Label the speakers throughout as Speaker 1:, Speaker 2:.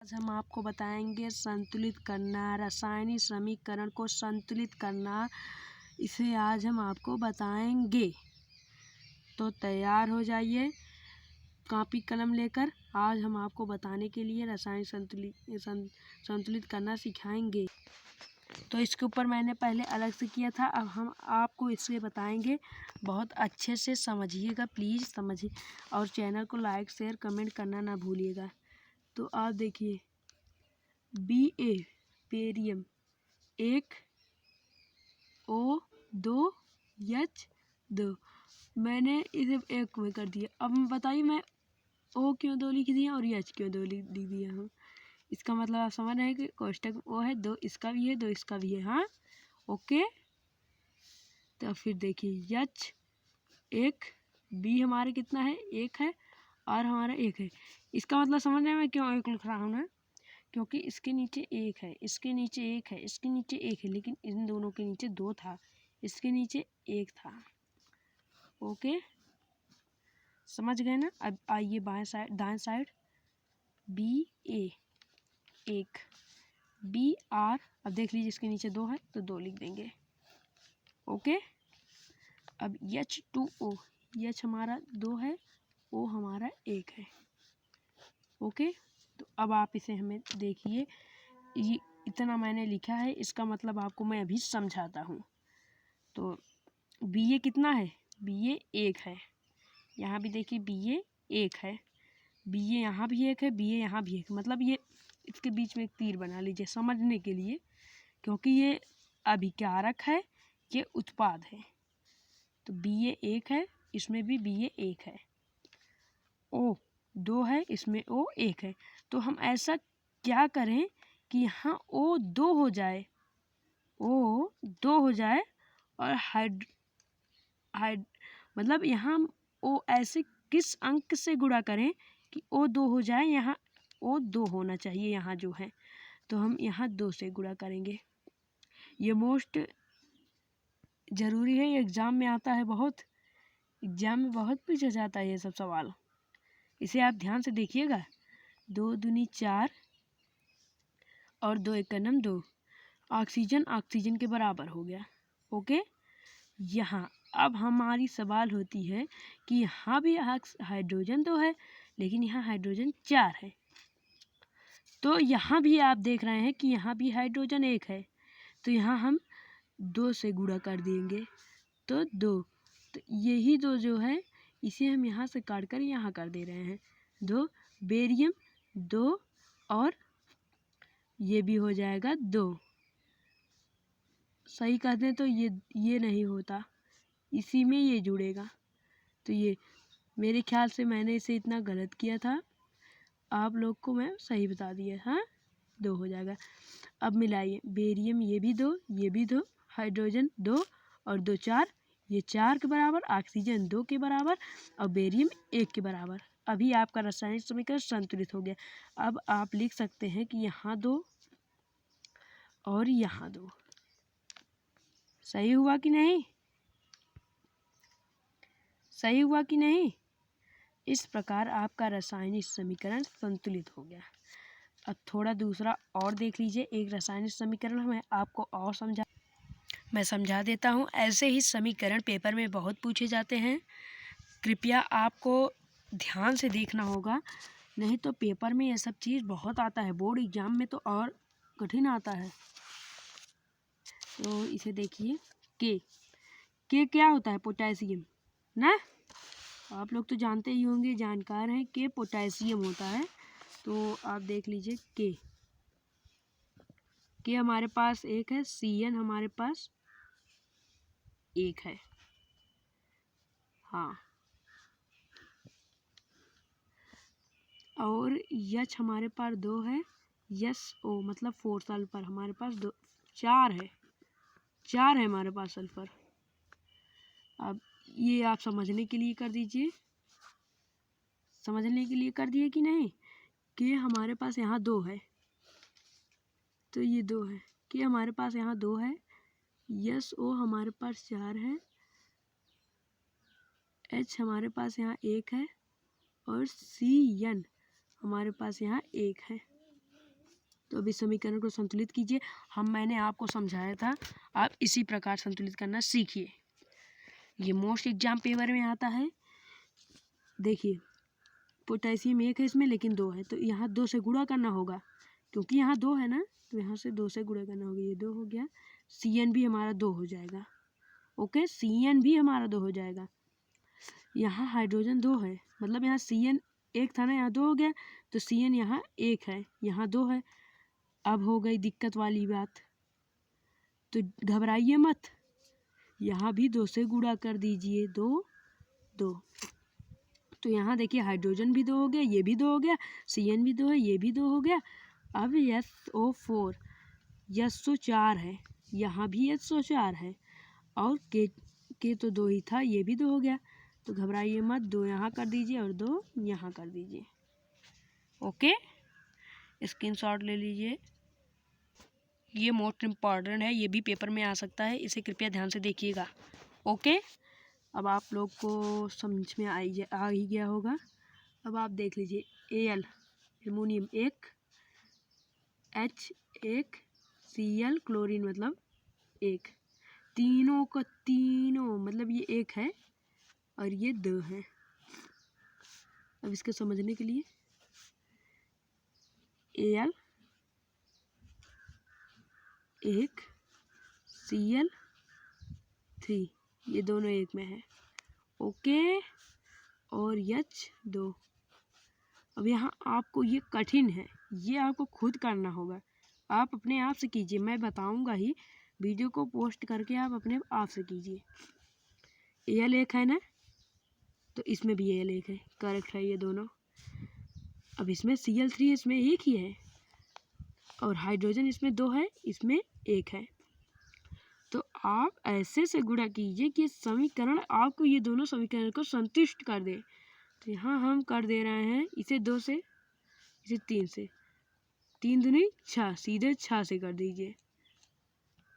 Speaker 1: आज हम आपको बताएंगे संतुलित करना, रासायनिक समीकरण को संतुलित करना, इसे आज हम आपको बताएंगे। तो तैयार हो जाइए कॉपी कलम लेकर। आज हम आपको बताने के लिए रासायनिक संतुलित करना सिखाएंगे। तो इसके ऊपर मैंने पहले अलग से किया था, अब हम आपको इससे बताएंगे। बहुत अच्छे से समझिएगा, प्लीज़ समझिए, और चैनल को लाइक शेयर कमेंट करना ना भूलिएगा। तो आप देखिए, BA बेरियम 1 O2H2 मैंने इसे 1 में कर दिया। अब बताइए मैं O क्यों 2 लिख दिया और H क्यों 2 लिख दिया हूँ। इसका मतलब आप समझ रहे हैं कि कोष्टक O है, 2 इसका भी है, 2 इसका भी है। हाँ, ओके। तो फिर देखिए H 1, B हमारे कितना है, 1 है, और हमारा 1 है। इसका मतलब समझ रहे हैं मैं क्यों 1 लिख रहा हूँ ना, क्योंकि इसके नीचे 1 है, इसके नीचे 1 है, इसके नीचे 1 है, लेकिन इन दोनों के नीचे 2 था, इसके नीचे 1 था। ओके, समझ गए ना। अब आइए बाएं साइड, दाएं साइड, BA 1 BR, अब देख लीजिए इसके नीचे 2 है तो 2 लिख देंगे। ओके, अब H2O, H हमारा 2 है, O हमारा 1 है। ओके, तो अब आप इसे हमें देखिए, ये इतना मैंने लिखा है, इसका मतलब आपको मैं अभी समझाता हूँ। तो BA कितना है, BA 1 है, यहाँ भी देखिए BA 1 है, BA यहाँ भी 1 है, BA यहाँ भी 1, मतलब ये इसके बीच में एक तीर बना लीजिए समझने के लिए, क्योंकि ये अभिकारक है, ये उत्पाद है। तो BA 1 है, इसमें भी BA 1 है, O 2 है, इसमें O 1 है। तो हम ऐसा क्या करें कि यहाँ O 2 हो जाए, O 2 हो जाए, और मतलब यहाँ हम O ऐसे किस अंक से गुणा करें कि O 2 हो जाए, यहाँ O 2 होना चाहिए यहाँ जो है, तो हम यहाँ 2 से गुणा करेंगे। ये मोस्ट ज़रूरी है, ये एग्ज़ाम में आता है, बहुत एग्ज़ाम में बहुत पूछा जाता है ये सब सवाल, इसे आप ध्यान से देखिएगा। 2 दूनी 4 और 2 एक 2, ऑक्सीजन के बराबर हो गया। ओके, यहाँ अब हमारी सवाल होती है कि यहाँ भी हाइड्रोजन तो है, लेकिन यहाँ हाइड्रोजन 4 है। तो यहाँ भी आप देख रहे हैं कि यहाँ भी हाइड्रोजन 1 है, तो यहाँ हम 2 से गुणा कर देंगे, तो 2, तो यही 2 जो है इसे हम यहाँ से काट कर यहाँ कर दे रहे हैं। 2 बेरियम 2, और ये भी हो जाएगा 2। सही कहते हैं तो ये नहीं होता, इसी में ये जुड़ेगा। तो ये मेरे ख्याल से मैंने इसे इतना गलत किया था, आप लोग को मैं सही बता दिया। हाँ, 2 हो जाएगा। अब मिलाइए, बेरियम ये भी 2, ये भी 2, हाइड्रोजन 2 और 2 4, ये 4 के बराबर, ऑक्सीजन 2 के बराबर, और बेरियम 1 के बराबर। अभी आपका रासायनिक समीकरण संतुलित हो गया। अब आप लिख सकते हैं कि यहाँ 2 और यहाँ 2। सही हुआ कि नहीं, सही हुआ कि नहीं। इस प्रकार आपका रासायनिक समीकरण संतुलित हो गया। अब थोड़ा दूसरा और देख लीजिए, एक रासायनिक समीकरण मैं आपको और मैं समझा देता हूँ। ऐसे ही समीकरण पेपर में बहुत पूछे जाते हैं, कृपया आपको ध्यान से देखना होगा, नहीं तो पेपर में यह सब चीज़ बहुत आता है, बोर्ड एग्जाम में तो और कठिन आता है। तो इसे देखिए, के क्या होता है, पोटेशियम ना, आप लोग तो जानते ही होंगे, जानकार हैं, के पोटेशियम होता है। तो आप देख लीजिए, के हमारे पास 1 है, CN हमारे पास 1 है। हाँ, और H हमारे पास 2 है, SO मतलब 4 सल्फर हमारे पास 4 है, 4 है हमारे पास सल्फर। अब ये आप समझने के लिए कर दीजिए, समझने के लिए कर दिए कि नहीं, कि हमारे पास यहाँ 2 है, तो ये 2 है, कि हमारे पास यहाँ 2 है, SO हमारे पास 4 है, H हमारे पास यहाँ 1 है, और CN हमारे पास यहाँ 1 है। तो अब इस समीकरण को संतुलित कीजिए। मैंने आपको समझाया था, आप इसी प्रकार संतुलित करना सीखिए। ये मोस्ट एग्जाम पेपर में आता है। देखिए पोटेशियम 1 है इसमें, लेकिन 2 है, तो यहाँ 2 से गुणा करना होगा, क्योंकि यहाँ 2 है ना, तो यहाँ से 2 से गुणा करना होगा। ये 2 हो गया, Cn भी हमारा 2 हो जाएगा। ओके, Cn भी हमारा 2 हो जाएगा। यहाँ हाइड्रोजन 2 है, मतलब यहाँ Cn 1 था ना, यहाँ 2 हो गया, तो Cn यहाँ 1 है, यहाँ 2 है। अब हो गई दिक्कत वाली बात, तो घबराइए मत, यहाँ भी 2 से गुणा कर दीजिए। 2 2, तो यहाँ देखिए हाइड्रोजन भी 2 हो गया, ये भी 2 हो गया, Cn भी 2 है, ये भी 2 हो गया। अब SO4 SO4 है, यहाँ भी SO4 है, और के तो 2 ही था, ये भी 2 हो गया। तो घबराइए मत, 2 यहाँ कर दीजिए और 2 यहाँ कर दीजिए। ओके, स्क्रीनशॉट ले लीजिए, ये मोस्ट इम्पॉर्टेंट है, ये भी पेपर में आ सकता है, इसे कृपया ध्यान से देखिएगा। ओके, अब आप लोग को समझ में आ ही गया होगा। अब आप देख लीजिए, Al aluminium 1, H 1, Cl chlorine मतलब 1, तीनों का तीनों मतलब ये 1 है और ये 2 है। अब इसको समझने के लिए Al 1, Cl 3, ये दोनों 1 में है। ओके, और H 2। अब यहाँ आपको ये कठिन है, ये आपको खुद करना होगा, आप अपने आप से कीजिए, मैं बताऊंगा ही, वीडियो को पोस्ट करके आप अपने आप से कीजिए। Al 1 है ना, तो इसमें भी Al 1 है, करेक्ट है ये दोनों। अब इसमें Cl 3 इसमें 1 ही है, और हाइड्रोजन इसमें 2 है, इसमें 1 है। तो आप ऐसे से गुणा कीजिए कि समीकरण आपको ये दोनों समीकरण को संतुष्ट कर दे। तो यहाँ हम कर दे रहे हैं इसे 2 से, इसे 3 से, 3 दूनी 6, सीधे 6 से कर दीजिए।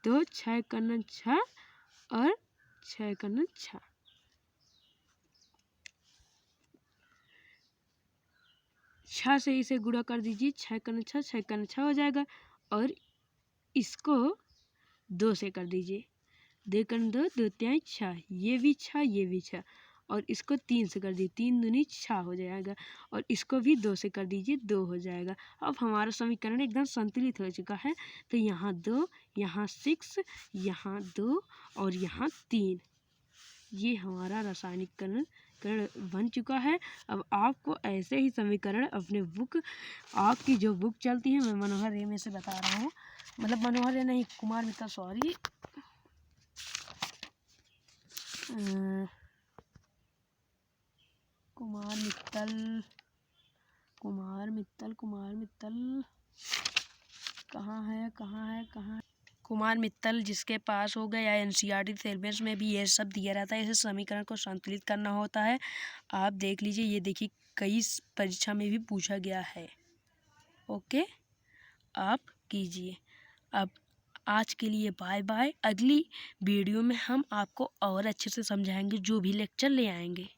Speaker 1: तो 6 करना 6 और 6 करना 6, 6 से इसे गुणा कर दीजिए, 6 करना 6, 6 करना 6 हो जाएगा, और इसको 2 से कर दीजिए, 2 करना 2, 2 तिहाई 6, ये भी 6, ये भी 6, और इसको 3 से कर दीजिए, 3 दूनी 6 हो जाएगा, और इसको भी 2 से कर दीजिए, 2 हो जाएगा। अब हमारा समीकरण एकदम संतुलित हो चुका है। तो यहाँ 2, यहाँ 6, यहाँ 2 और यहाँ 3, ये हमारा रासायनिक करण बन चुका है। अब आपको ऐसे ही समीकरण अपने बुक, आपकी जो बुक चलती है, मैं मनोहर रे में से बता रहा हूँ, मतलब मनोहर रे नहीं, कुमार मित्तल, सॉरी, कुमार मित्तल कहाँ है कुमार मित्तल, जिसके पास हो गया, या NCERT सिलेबस में भी ये सब दिया रहता है, इसे समीकरण को संतुलित करना होता है। आप देख लीजिए, ये देखिए कई परीक्षा में भी पूछा गया है। ओके, आप कीजिए। अब आज के लिए बाय बाय, अगली वीडियो में हम आपको और अच्छे से समझाएंगे, जो भी लेक्चर ले आएंगे।